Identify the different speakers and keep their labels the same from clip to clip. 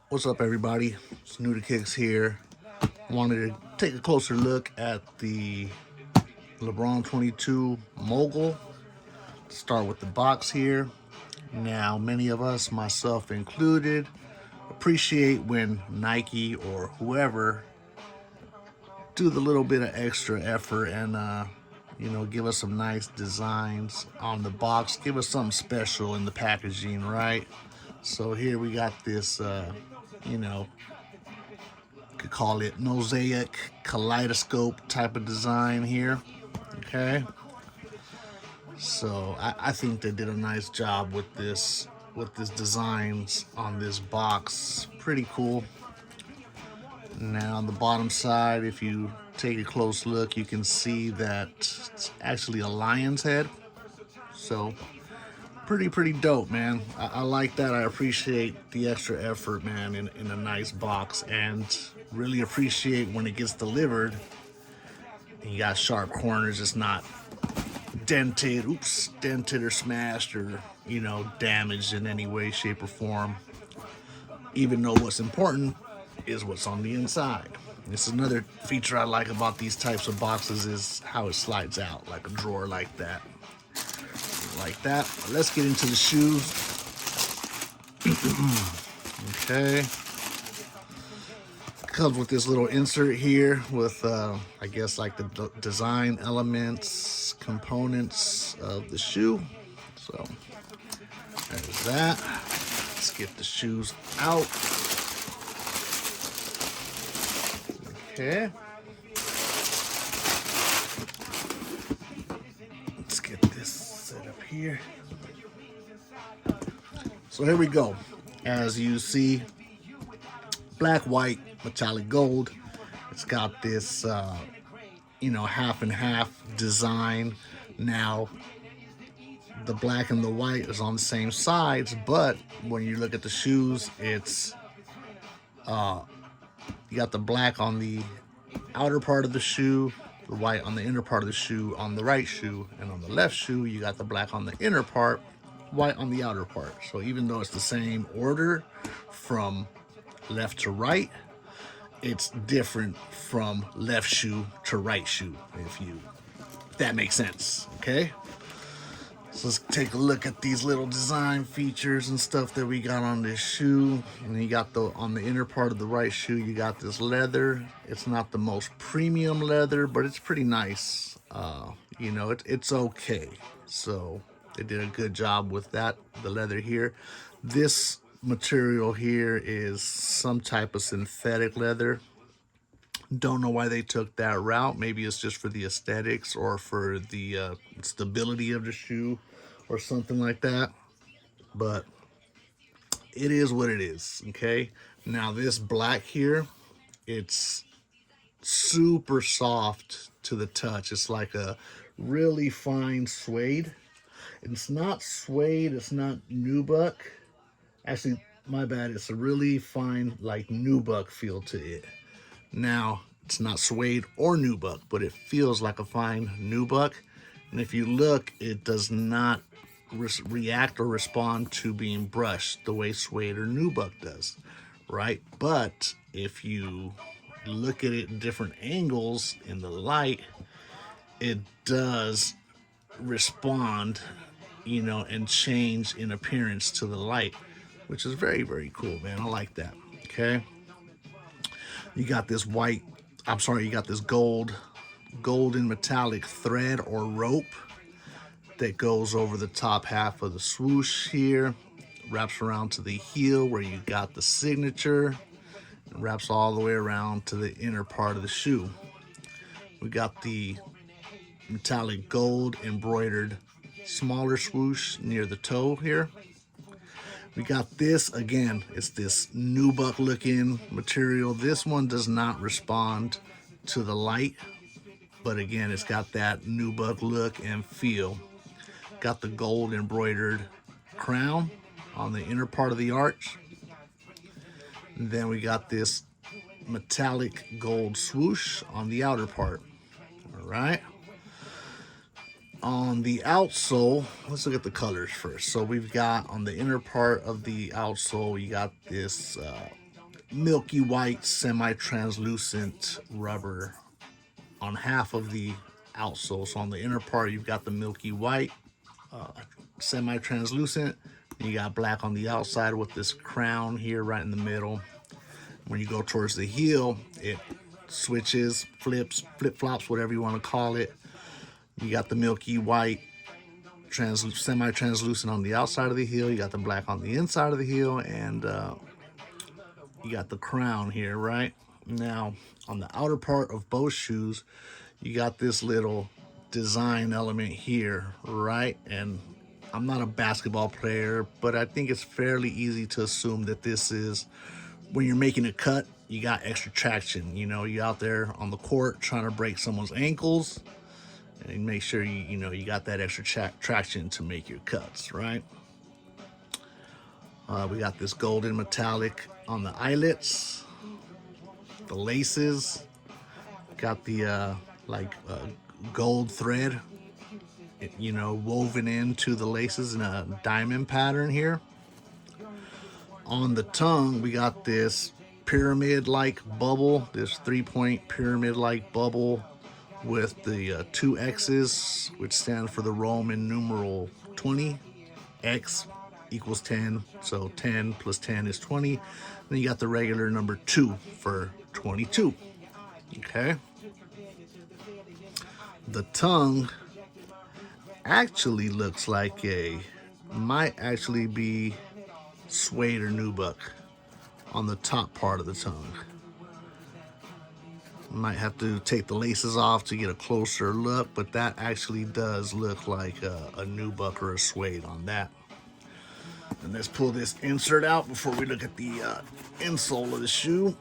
Speaker 1: What's up, everybody? It's New to Kicks here. Wanted to take a closer look at the LeBron 22 Mogul. Start with the box here. Now, many of us, myself included, appreciate when Nike or whoever do the little bit of extra effort and give us some nice designs on the box. Give us something special in the packaging, right? So here we got this, you know, could call it mosaic kaleidoscope type of design here. Okay, so I think they did a nice job with this designs on this box. Pretty cool. Now on the bottom side, if you take a close look, you can see that it's actually a lion's head. So pretty dope, man. I like that. I appreciate the extra effort, man, in a nice box, and really appreciate when it gets delivered and you got sharp corners. It's not dented or smashed or damaged in any way, shape, or form. Even though what's important is what's on the inside. This is another feature I like about these types of boxes is how it slides out like a drawer like that. Like that. But let's get into the shoes. Okay. Comes with this little insert here with, I guess, like the design elements, components of the shoe. So there's that. Let's get the shoes out. Okay. Let's get this set up here. So here we go. As you see, black, white, metallic gold. It's got this, half and half design. Now, the black and the white is on the same sides, but when you look at the shoes, it's you got the black on the outer part of the shoe, the white on the inner part of the shoe on the right shoe, and on the left shoe, you got the black on the inner part, white on the outer part. So even though it's the same order from left to right, it's different from left shoe to right shoe, if that makes sense. Okay, so let's take a look at these little design features and stuff that we got on this shoe. And you got on the inner part of the right shoe, you got this leather. It's not the most premium leather, but it's pretty nice. It's okay. So they did a good job with that, the leather here. This material here is some type of synthetic leather. Don't know why they took that route. Maybe it's just for the aesthetics or for the stability of the shoe or something like that. But it is what it is, okay? Now this black here, it's super soft to the touch. It's like a really fine suede. It's not suede, it's not nubuck. Actually, my bad, it's a really fine like nubuck feel to it. Now, it's not suede or nubuck, but it feels like a fine nubuck. And if you look, it does not react or respond to being brushed the way suede or nubuck does, right? But if you look at it in different angles in the light, it does respond, and change in appearance to the light, which is very cool, man. I like that. Okay. You got this you got this golden metallic thread or rope that goes over the top half of the swoosh here, wraps around to the heel where you got the signature, and wraps all the way around to the inner part of the shoe. We got the metallic gold embroidered smaller swoosh near the toe here. We got this again, it's this nubuck looking material. This one does not respond to the light, but again, it's got that nubuck look and feel. Got the gold embroidered crown on the inner part of the arch. And then we got this metallic gold swoosh on the outer part. All right. On the outsole, let's look at the colors first. So we've got on the inner part of the outsole, you got this milky white semi-translucent rubber on half of the outsole. So on the inner part, you've got the milky white semi-translucent. You got black on the outside with this crown here right in the middle. When you go towards the heel, it switches, flips, flip-flops, whatever you want to call it. You got the milky white semi-translucent on the outside of the heel. You got the black on the inside of the heel, and you got the crown here, right? Now, on the outer part of both shoes, you got this little design element here, right? And I'm not a basketball player, but I think it's fairly easy to assume that this is, when you're making a cut, you got extra traction. You know, you're out there on the court trying to break someone's ankles, and make sure you got that extra traction to make your cuts, right? We got this golden metallic on the eyelets, the laces, got the gold thread, woven into the laces in a diamond pattern here. On the tongue, we got this pyramid-like bubble, this 3-point pyramid-like bubble with the 2 X's, which stand for the Roman numeral 20. X equals 10, so 10 plus 10 is 20. Then you got the regular number 2 for 22. Okay. The tongue actually looks like might actually be suede or nubuck on the top part of the tongue. Might have to take the laces off to get a closer look, but that actually does look like a nubuck or a suede on that. And let's pull this insert out before we look at the insole of the shoe.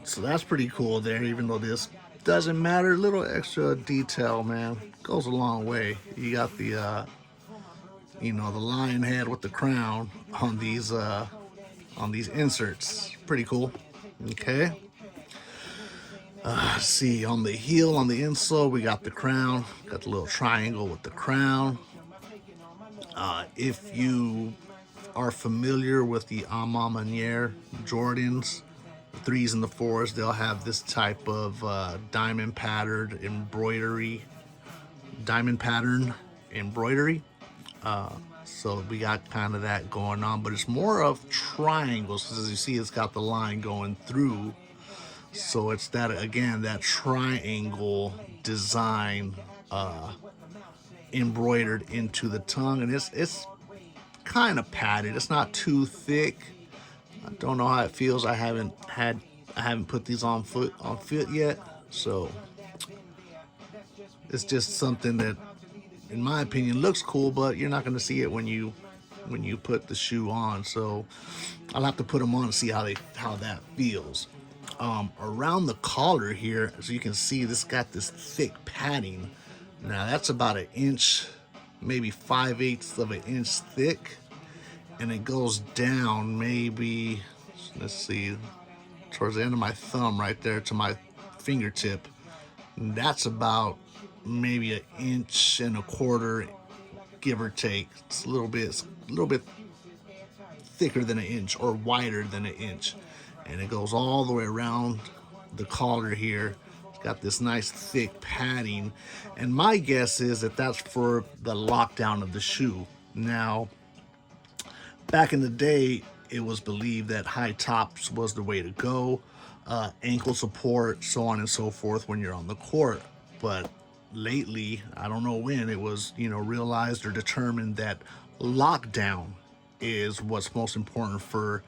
Speaker 1: So that's pretty cool there, even though this doesn't matter. A little extra detail, man, goes a long way. You got the the lion head with the crown on these inserts. Pretty cool. Okay. See, on the heel, on the insole, we got the crown. Got the little triangle with the crown. If you are familiar with the Amamaniere Jordans, the 3s and the 4s, they'll have this type of diamond pattern embroidery. So we got kind of that going on, but it's more of triangles. As you see, it's got the line going through. So it's that, again, that triangle design embroidered into the tongue, and it's kind of padded. It's not too thick. I don't know how it feels. I haven't put these on foot yet, so it's just something that, in my opinion, looks cool, but you're not going to see it when you put the shoe on. So I'll have to put them on and see how that feels. Around the collar here, as you can see, this got this thick padding. Now that's about 1 inch, maybe 5/8 of an inch thick, and it goes down maybe, let's see, towards the end of my thumb right there to my fingertip. And that's about maybe 1.25 inches, give or take. It's a little bit thicker than 1 inch or wider than 1 inch, and it goes all the way around the collar here. It's got this nice thick padding, and my guess is that that's for the lockdown of the shoe. Now, back in the day, it was believed that high tops was the way to go, ankle support, so on and so forth when you're on the court. But lately, I don't know when, it was realized or determined that lockdown is what's most important for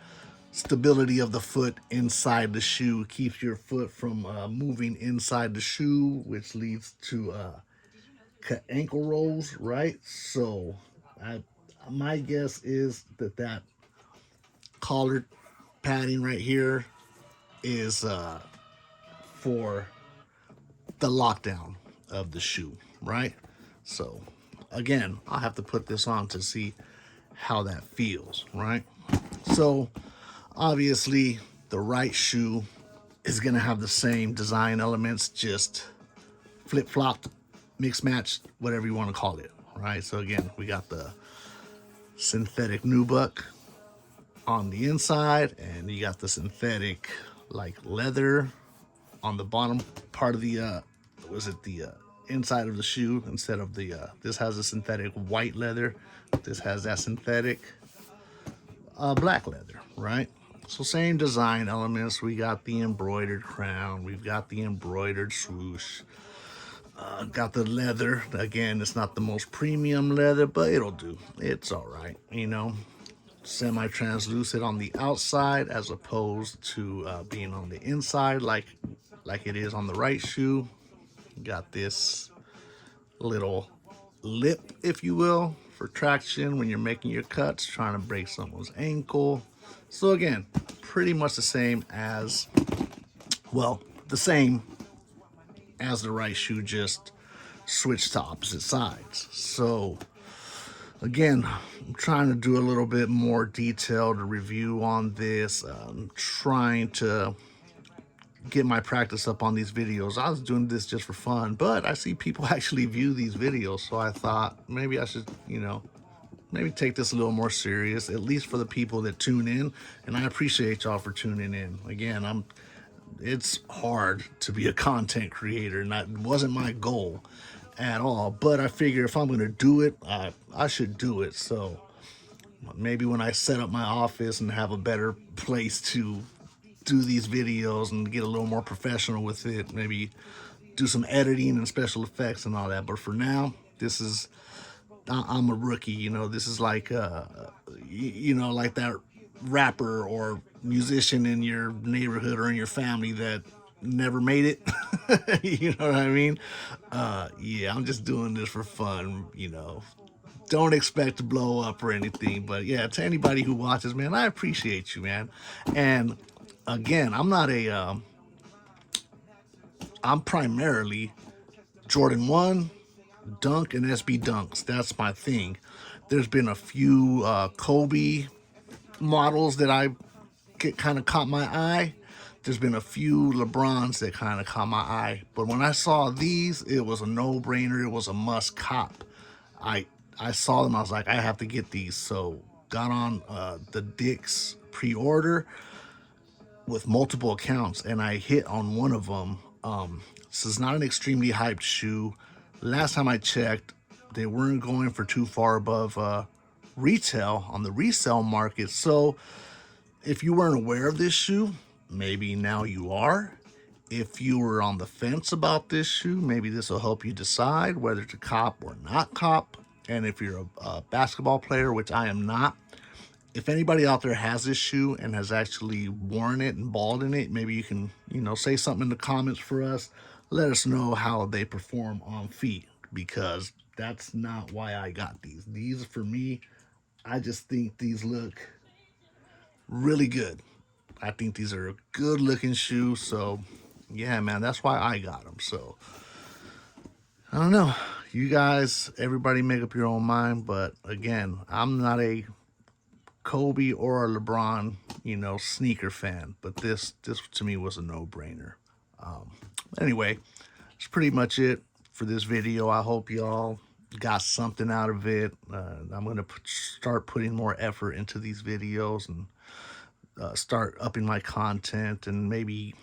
Speaker 1: stability of the foot inside the shoe. Keeps your foot from moving inside the shoe, which leads to cut ankle rolls, right? So my guess is that collar padding right here is for the lockdown of the shoe, right? So again, I'll have to put this on to see how that feels, right? So obviously the right shoe is going to have the same design elements, just flip-flopped, mixed matched, whatever you want to call it, right? So again, we got the synthetic nubuck on the inside, and you got the synthetic like leather on the bottom part of the was it the inside of the shoe instead of the this has a synthetic white leather, this has that synthetic black leather, right? So same design elements. We got the embroidered crown, we've got the embroidered swoosh, got the leather. Again, it's not the most premium leather, but it'll do. It's all right, you know. Semi-translucent on the outside as opposed to being on the inside like it is on the right shoe. Got this little lip, if you will, for traction when you're making your cuts, trying to break someone's ankle. So again, pretty much the same as, well, the same as the right shoe, just switched to opposite sides. So again, I'm trying to do a little bit more detailed review on this. I'm trying to get my practice up on these videos. I was doing this just for fun, but I see people actually view these videos, so I thought maybe I should, you know, maybe take this a little more serious, at least for the people that tune in. And I appreciate y'all for tuning in. Again, it's hard to be a content creator, and that wasn't my goal at all, but I figure if I'm going to do it, I should do it. So maybe when I set up my office and have a better place to do these videos and get a little more professional with it, maybe do some editing and special effects and all that. But for now, this is, I'm a rookie, you know. This is like you know, like that rapper or musician in your neighborhood or in your family that never made it. You know what I mean? Yeah, I'm just doing this for fun, you know. Don't expect to blow up or anything, but yeah, to anybody who watches, man, I appreciate you, man. And again, I'm primarily Jordan 1, Dunk, and SB Dunks. That's my thing. There's been a few Kobe models that I kind of caught my eye. There's been a few LeBrons that kind of caught my eye. But when I saw these, it was a no-brainer. It was a must cop. I saw them. I was like, I have to get these. So got on the Dick's pre-order with multiple accounts, and I hit on one of them. This is not an extremely hyped shoe. Last time I checked, they weren't going for too far above retail on the resale market. So if you weren't aware of this shoe, maybe now you are. If you were on the fence about this shoe, maybe this will help you decide whether to cop or not cop. And if you're a basketball player, which I am not, if anybody out there has this shoe and has actually worn it and balled in it, maybe you can, you know, say something in the comments for us. Let us know how they perform on feet, because that's not why I got these. These, for me, I just think these look really good. I think these are a good looking shoe. So yeah, man, that's why I got them. So I don't know, you guys, everybody make up your own mind. But again, I'm not a Kobe or a LeBron, you know, sneaker fan, but this to me was a no-brainer. Anyway, that's pretty much it for this video. I hope y'all got something out of it. I'm going to start putting more effort into these videos and start upping my content and maybe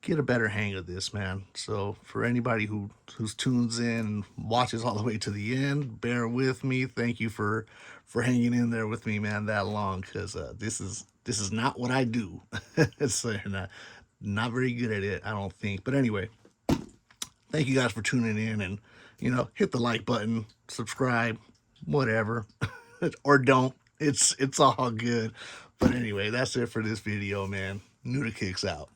Speaker 1: get a better hang of this, man. So for anybody who's tunes in and watches all the way to the end, bear with me. Thank you for hanging in there with me, man, that long, because this is not what I do. So not very good at it, I don't think. But anyway, thank you guys for tuning in, and you know, hit the like button, subscribe, whatever, or don't. It's all good. But anyway, that's it for this video, man. New to Kicks out.